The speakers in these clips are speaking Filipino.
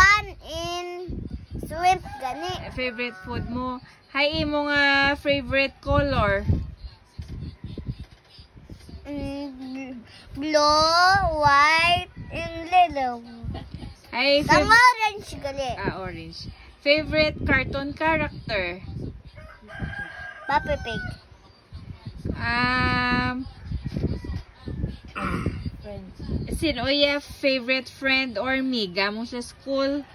one in shrimp gani. Favorite food mo. Hay imo nga favorite color. Blue, white, and yellow. Hay Ang orange gali. orange. Favorite cartoon character. Papa Pig. Sino ya favorite friend or miga mo sa school?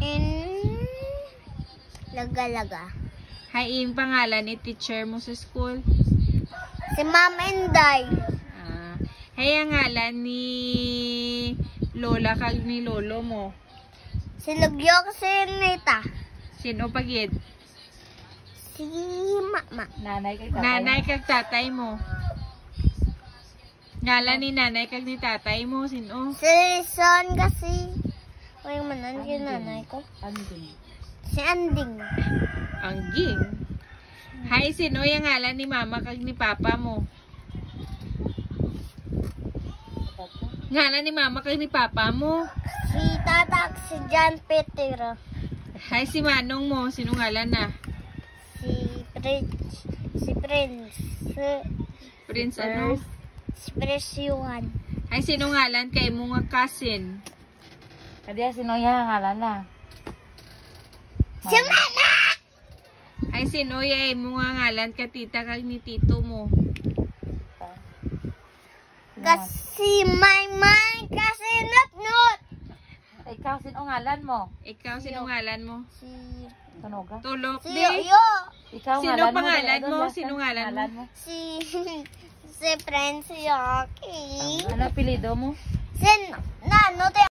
In Laga-Laga. Hay ing pangalan ni teacher mo sa school? Si Ma'am Inday. Hay ang ngalan ni lola kag ni lolo mo? Si Lugyok, si Nita. Sino pagid? Si Mama. Nanay kag tatay mo. Ngalan ni nanay kag ni tatay mo, sino? Si Son kasi. Uy, manan yung nanay ko. Si Anding. Angging. Hay, sino yung ngalan ni mama kag ni papa mo? Ngalan ni mama kag ni papa mo? Si Tatak, si John Peter. Hay, si manong mo, sino ngalan na? Si Prince. Prince ano? Si Prince Yuhan. Hay, sino ngalan kay mo nga cousin? Kadiya sino yung ngalan na? Si Mama! Hay, sino yung mo nga ngalan ka tita kag ni tito mo? Kasi Maymay, kasi Nut-Nut. Ikaw, sino ngalan mo? Ikaw, sino ngalan mo? Si Tunoga? Tulok Si di? Yoyo. Ikaw, Sino pangalan mo? Sino ngalan mo? Si Prince Yoki. Ano apelido mo? Si Nano,